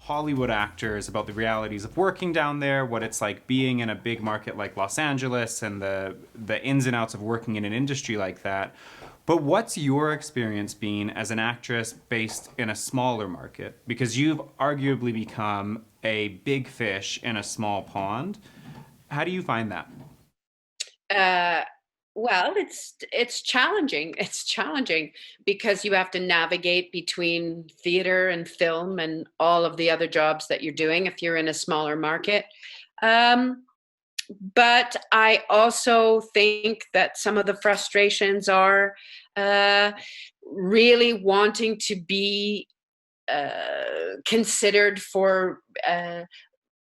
Hollywood actors about the realities of working down there, what it's like being in a big market like Los Angeles, and the ins and outs of working in an industry like that. But what's your experience been as an actress based in a smaller market? Because you've arguably become a big fish in a small pond. How do you find that? Uh, well, it's challenging. It's challenging because you have to navigate between theater and film and all of the other jobs that you're doing if you're in a smaller market. Um, but I also think that some of the frustrations are uh, really wanting to be considered for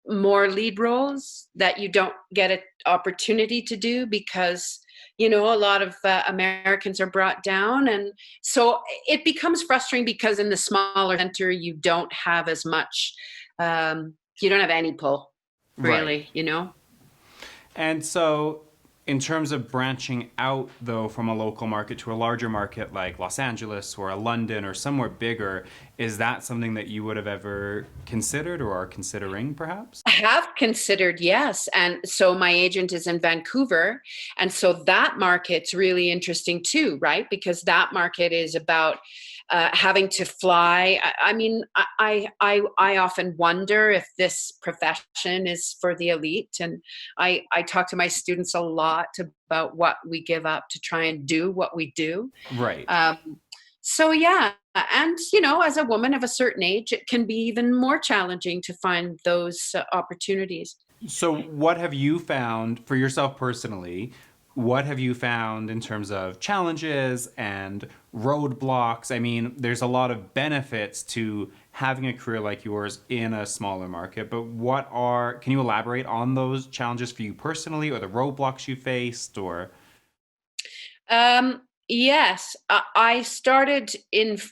more lead roles that you don't get an opportunity to do because a lot of Americans are brought down, and so it becomes frustrating because in the smaller center you don't have as much, you don't have any pull Right. really. And so, in terms of branching out, though, from a local market to a larger market like Los Angeles or a London or somewhere bigger, is that something that you would have ever considered or are considering, perhaps? I have considered, yes. And so my agent is in Vancouver. And so that market's really interesting too, right? Because that market is about having to fly. I mean, I often wonder if this profession is for the elite. And I talk to my students a lot about what we give up to try and do what we do. Right. Um, so yeah, and as a woman of a certain age, it can be even more challenging to find those opportunities. So, what have you found for yourself personally? What have you found in terms of challenges and roadblocks? I mean, there's a lot of benefits to having a career like yours in a smaller market, but can you elaborate on those challenges for you personally or the roadblocks you faced or? Yes, I started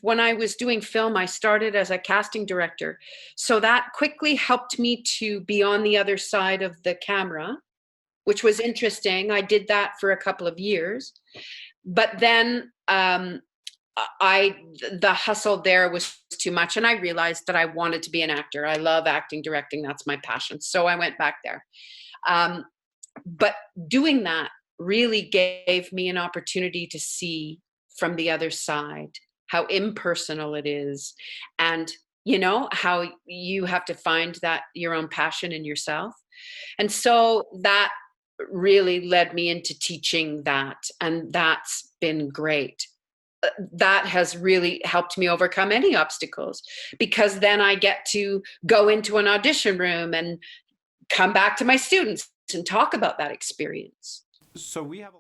when I was doing film. I started as a casting director, so that quickly helped me to be on the other side of the camera, which was interesting. I did that for a couple of years, but then I the hustle there was too much, and I realized that I wanted to be an actor. I love acting, directing. That's my passion. So I went back there. Um, but doing that really gave me an opportunity to see from the other side how impersonal it is, and how you have to find that your own passion in yourself. And so that really led me into teaching that, and that's been great. That has really helped me overcome any obstacles because then I get to go into an audition room and come back to my students and talk about that experience. So we have